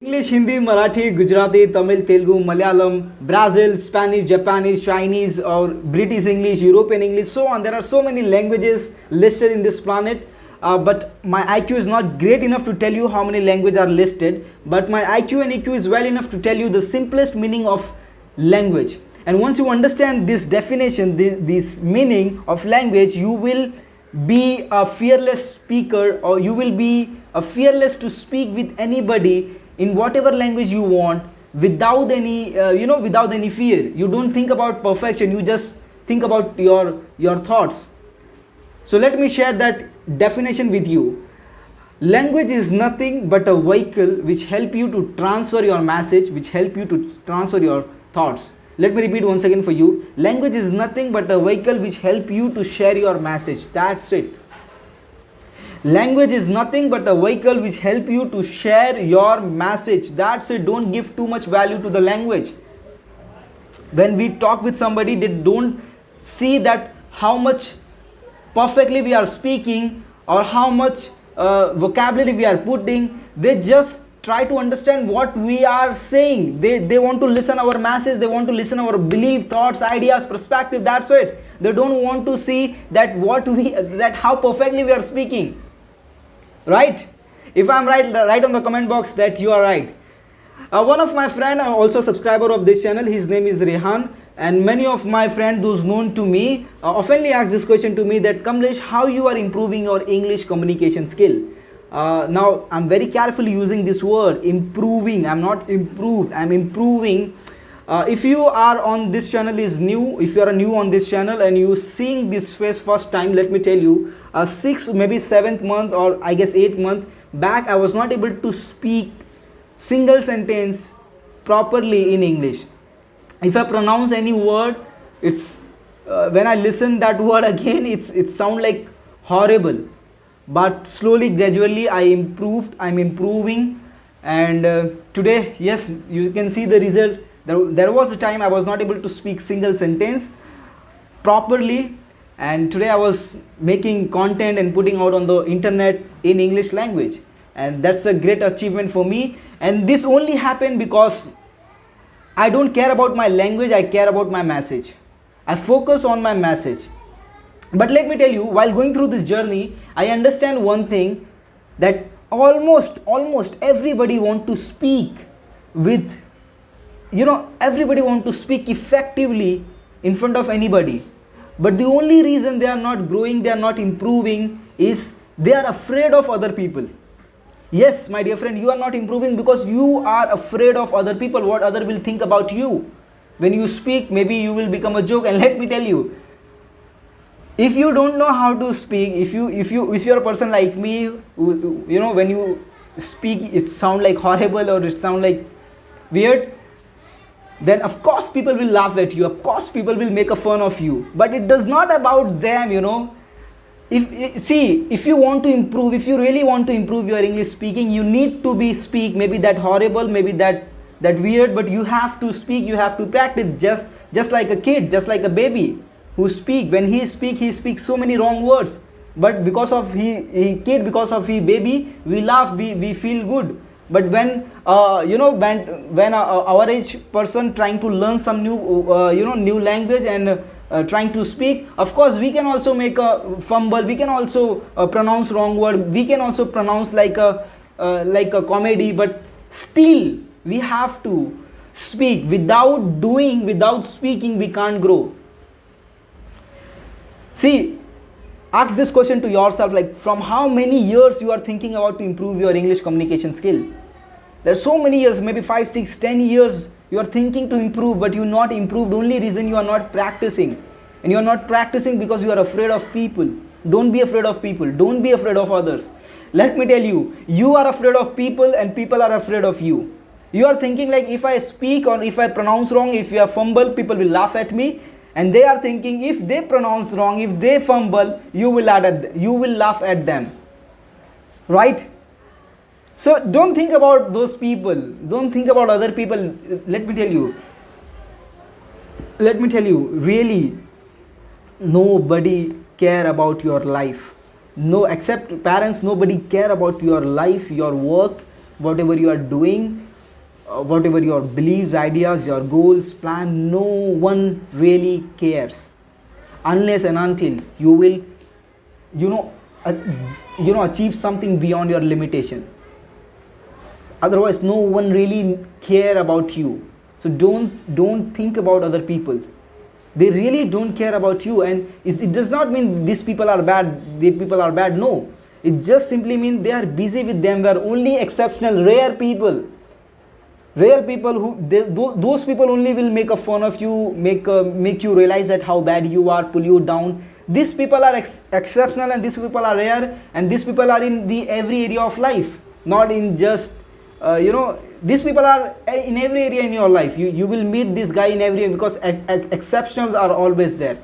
English, Hindi, Marathi, Gujarati, Tamil, Telugu, Malayalam, Brazil, Spanish, Japanese, Chinese, or British English, European English, so on. There are so many languages listed in this planet. But my IQ is not great enough to tell you how many languages are listed. But my IQ and EQ is well enough to tell you the simplest meaning of language. And once you understand this definition, this meaning of language, you will be a fearless speaker, or you will be a fearless to speak with anybody in whatever language you want without any without any fear. You don't think about perfection, you just think about your thoughts. So let me share that definition with you. Language is nothing but a vehicle which help you to transfer your message, which help you to transfer your thoughts. Let me repeat once again for you. Language is nothing but a vehicle which help you to share your message. That's it. Language is nothing but a vehicle which help you to share your message. That's it. Don't give too much value to the language. When we talk with somebody, they don't see that how much perfectly we are speaking or how much vocabulary we are putting. They just try to understand what we are saying. They want to listen our message, they want to listen our belief, thoughts, ideas, perspective. That's it. They don't want to see that how perfectly we are speaking. Right? If I'm right, write on the comment box that you are right. One of my friend, also subscriber of this channel, his name is Rehan, and many of my friends, those known to me, oftenly ask this question to me that Kamlesh, how you are improving your English communication skill? Now I'm very carefully using this word improving. I'm not improved, I'm improving. If you are on this channel is new, if you are new on this channel and you seeing this face first time, let me tell you, 6th maybe 7th month or I guess 8th month back, I was not able to speak single sentence properly in English. If I pronounce any word, it's when I listen that word again, it sound like horrible. But slowly, gradually, I'm improving, and today, yes, you can see the result. There was a time I was not able to speak single sentence properly, and today I was making content and putting out on the internet in English language, and that's a great achievement for me. And this only happened because I don't care about my language, I care about my message. I focus on my message. But let me tell you, while going through this journey, I understand one thing, that almost everybody want to speak with, everybody want to speak effectively in front of anybody. But the only reason they are not growing, they are not improving, is they are afraid of other people. Yes, my dear friend, you are not improving because you are afraid of other people, what other will think about you. When you speak, maybe you will become a joke. And let me tell you, if you don't know how to speak, if you're a person like me, when you speak it sound like horrible or it sound like weird, then of course people will laugh at you, of course people will make a fun of you. But it does not about them. If you want to improve, if you really want to improve your English speaking, you need to speak maybe that horrible, maybe that weird, but you have to speak, you have to practice, just like a kid, just like a baby who speak. When he speaks so many wrong words, but because of he kid, because of he baby, we laugh, we feel good. But when when our age person trying to learn some new language and trying to speak, of course we can also make a fumble, we can also pronounce wrong word, we can also pronounce like a comedy, but still we have to speak. Without speaking, we can't grow. See, ask this question to yourself, like from how many years you are thinking about to improve your English communication skill? There are so many years, maybe 5, 6, 10 years you are thinking to improve, but you not improved. Only reason you are not practicing. And you are not practicing because you are afraid of people. Don't be afraid of people. Don't be afraid of others. Let me tell you, you are afraid of people and people are afraid of you. You are thinking like, if I speak or if I pronounce wrong, if you fumble, people will laugh at me. And they are thinking, if they pronounce wrong, if they fumble, you will laugh at them. Right? So don't think about those people. Don't think about other people. Let me tell you, really, nobody care about your life. No, except parents, nobody care about your life, your work, whatever you are doing. whatever your beliefs, ideas, your goals, plan, no one really cares unless and until you will, you know, achieve something beyond your limitation. Otherwise, no one really care about you. So don't think about other people. They really don't care about you, and it does not mean these people are bad. The people are bad. No, it just simply means they are busy with them. We are only exceptional, rare people. Rare people those people only will make a fun of you, make you realize that how bad you are, pull you down. These people are exceptional, and these people are rare, and these people are in the every area of life, not in just these people are in every area in your life. You will meet this guy in every area, because exceptionals are always there.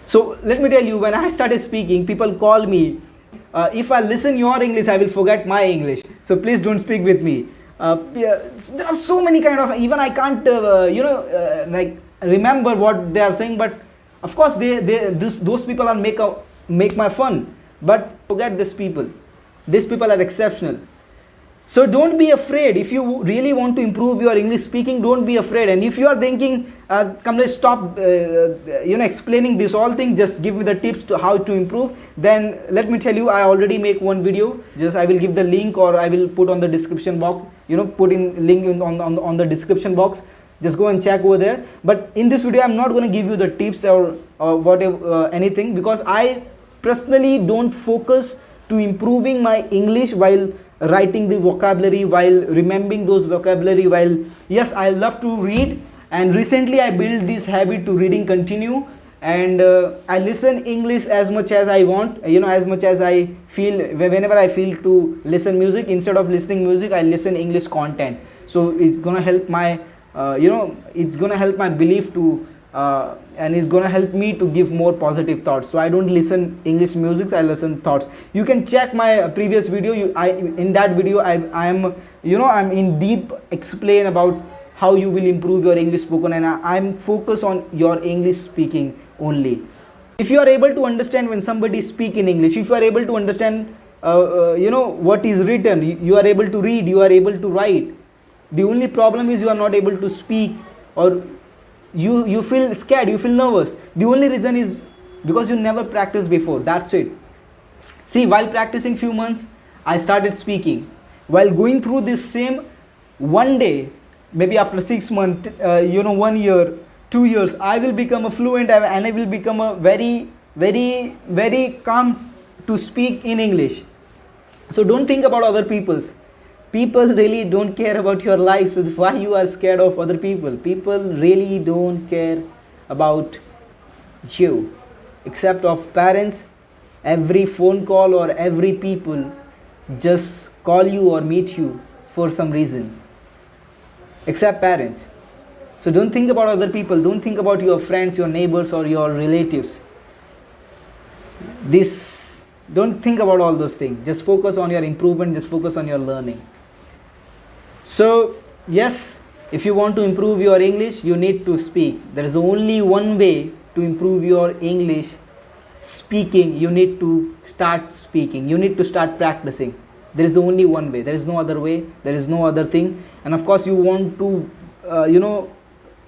So let me tell you, when I started speaking, people call me, if I listen your English, I will forget my English, so please don't speak with me. There are so many kind of, even I can't like remember what they are saying, but of course those people are make my fun, but forget these people are exceptional. So don't be afraid. If you really want to improve your English speaking, don't be afraid. And if you are thinking, come, let's stop explaining this all thing, just give me the tips to how to improve, then let me tell you, I already make one video. Just I will give the link, or I will put on the description box, put in link on the description box. Just go and check over there. But in this video, I'm not going to give you the tips or whatever, anything, because I personally don't focus to improving my English while writing the vocabulary, while remembering those vocabulary, while, yes, I love to read, and recently I built this habit to reading continue, and I listen English as much as I want, as much as I feel. Whenever I feel to listen music, instead of listening music, I listen English content. So it's gonna help my it's gonna help my belief to and it's gonna help me to give more positive thoughts. So I don't listen English music, I listen thoughts. You can check my previous video. In that video I am I'm in deep explain about how you will improve your English spoken, and I'm focused on your English speaking only. If you are able to understand when somebody speak in English, if you are able to understand what is written, you are able to read, you are able to write. The only problem is you are not able to speak, or you feel scared, you feel nervous. The only reason is because you never practiced before. That's it. See, while practicing few months, I started speaking. While going through this same, one day, maybe after 6 months, 1 year, 2 years, I will become a fluent, and I will become a very, very, very calm to speak in English. So don't think about other people's. People really don't care about your life, so why you are scared of other people? People really don't care about you, except of parents. Every phone call or every people just call you or meet you for some reason, except parents. So don't think about other people, don't think about your friends, your neighbors, or your relatives. Don't think about all those things. Just focus on your improvement, just focus on your learning. So yes, if you want to improve your English, you need to speak. There is only one way to improve your English speaking. You need to start speaking. You need to start practicing. There is only one way. There is no other way. There is no other thing. And of course, you want to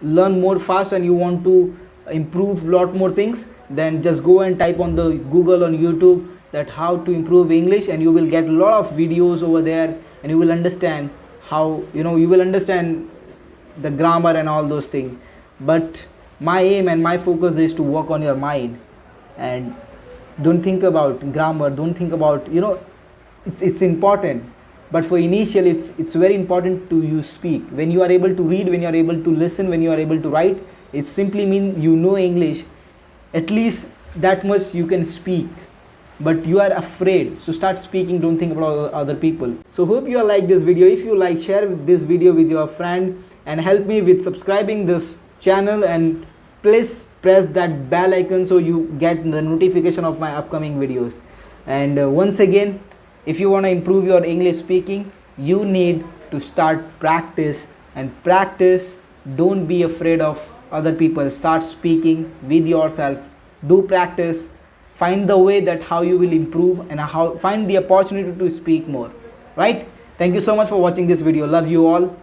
learn more fast, and you want to improve lot more things, then just go and type on the Google, on YouTube, that how to improve English, and you will get a lot of videos over there, and you will understand how, you will understand the grammar and all those things. But my aim and my focus is to work on your mind, and don't think about grammar, don't think about, it's important, but for initial it's very important to you speak. When you are able to read, when you are able to listen, when you are able to write, it simply means you know English. At least that much you can speak. But you are afraid, so start speaking. Don't think about other people. So hope you all like this video. If you like, share this video with your friend, and help me with subscribing this channel, and please press that bell icon so you get the notification of my upcoming videos. And once again, if you want to improve your English speaking, you need to start practice, and practice. Don't be afraid of other people. Start speaking with yourself. Do practice. Find the way that how you will improve, and find the opportunity to speak more, right? Thank you so much for watching this video. Love you all.